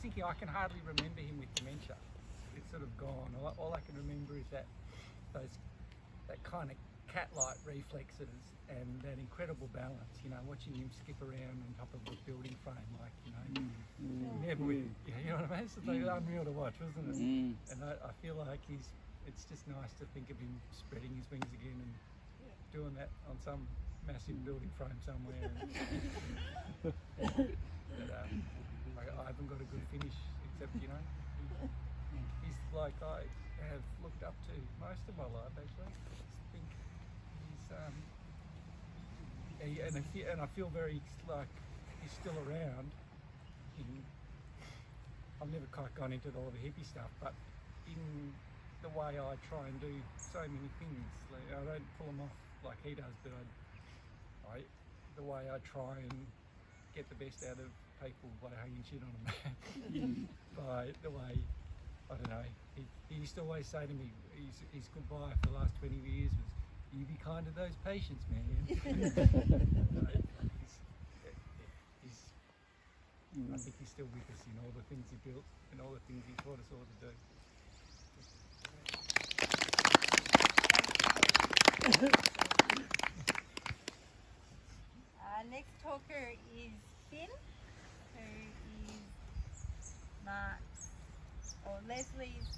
thinking I can hardly remember him with dementia. It's sort of gone. All I can remember is that kind of cat-like reflexes and that incredible balance. You know, watching him skip around on top of a building frame, like never. You know what I mean? It's like unreal to watch, wasn't it? And I feel like it's just nice to think of him spreading his wings again and doing that on some massive building frame somewhere. But I haven't got a good finish, except he's like I have looked up to most of my life actually. I think he's and I feel very like he's still around. I've never quite gone into all the hippie stuff, but in the way I try and do so many things, like I don't pull them off like he does, but the way I try and get the best out of people by hanging shit on them. By the way, I don't know, he used to always say to me, his goodbye for the last 20 years was, "You be kind to those patients, man." I think he's still with us in all the things he built and all the things he taught us all to do. Next talker is Finn, who is Mark's or Leslie's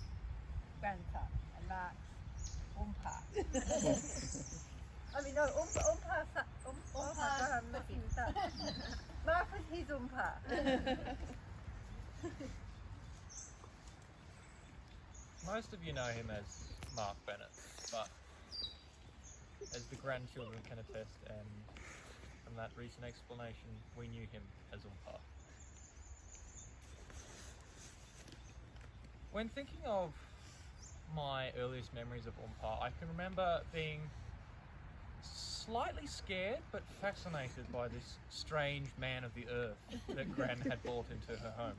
grandson, and Mark's Oompa. I mean, no, Oompa. I'm looking. Mark was his Oompa. Most of you know him as Mark Bennett, but as the grandchildren can attest, and from that recent explanation, we knew him as Oompa. When thinking of my earliest memories of Oompa, I can remember being slightly scared but fascinated by this strange man of the earth that Gran had brought into her home.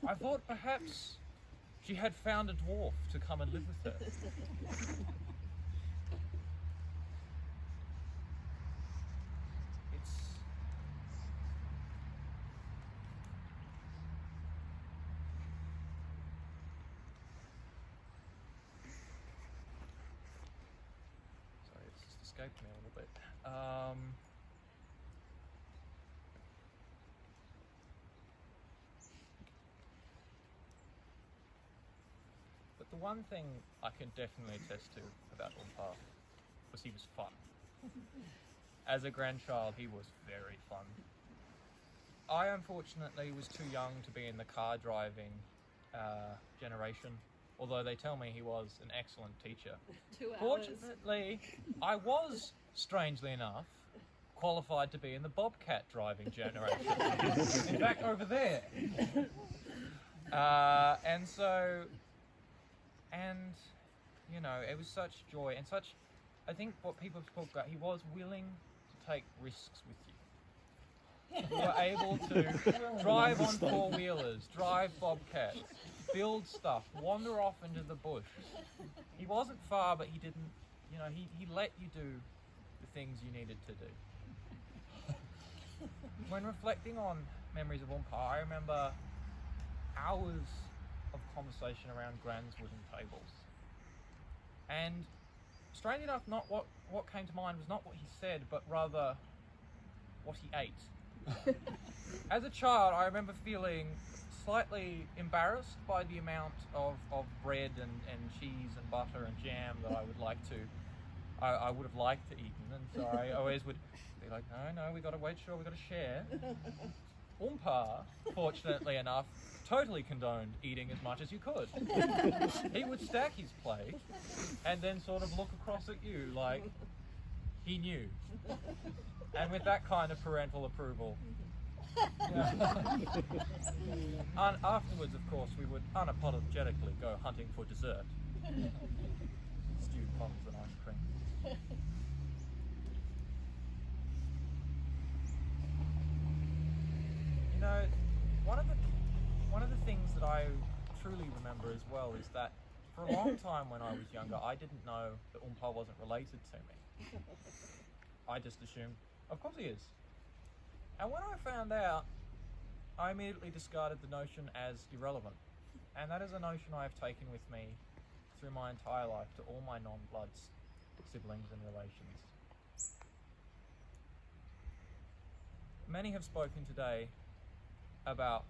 I thought perhaps she had found a dwarf to come and live with her. Escaped me a little bit. But the one thing I can definitely attest to about Oompa was he was fun. As a grandchild, he was very fun. I unfortunately was too young to be in the car driving generation, although they tell me he was an excellent teacher. 2 hours. Fortunately, I was, strangely enough, qualified to be in the bobcat driving generation. In fact, over there. It was such joy and such, I think what people talk about, he was willing to take risks with you. You were able to drive on four-wheelers, drive bobcats, build stuff, wander off into the bush. He wasn't far, but he didn't, he let you do the things you needed to do. When reflecting on memories of Oompa, I remember hours of conversation around Gran's wooden tables. And strangely enough, not what came to mind was not what he said, but rather what he ate. As a child, I remember feeling slightly embarrassed by the amount of bread and cheese and butter and jam that I would have liked to eat, and so I always would be like, no, we got to make sure we got to share. Oompa, fortunately enough, totally condoned eating as much as you could. He would stack his plate and then sort of look across at you like he knew, and with that kind of parental approval. And afterwards, of course, we would unapologetically go hunting for dessert. Stewed plums and ice cream. One of the things that I truly remember as well is that for a long time when I was younger, I didn't know that Oompa wasn't related to me. I just assumed, of course he is. And when I found out I immediately discarded the notion as irrelevant. And that is a notion I have taken with me through my entire life to all my non-bloods, siblings and relations. Many have spoken today about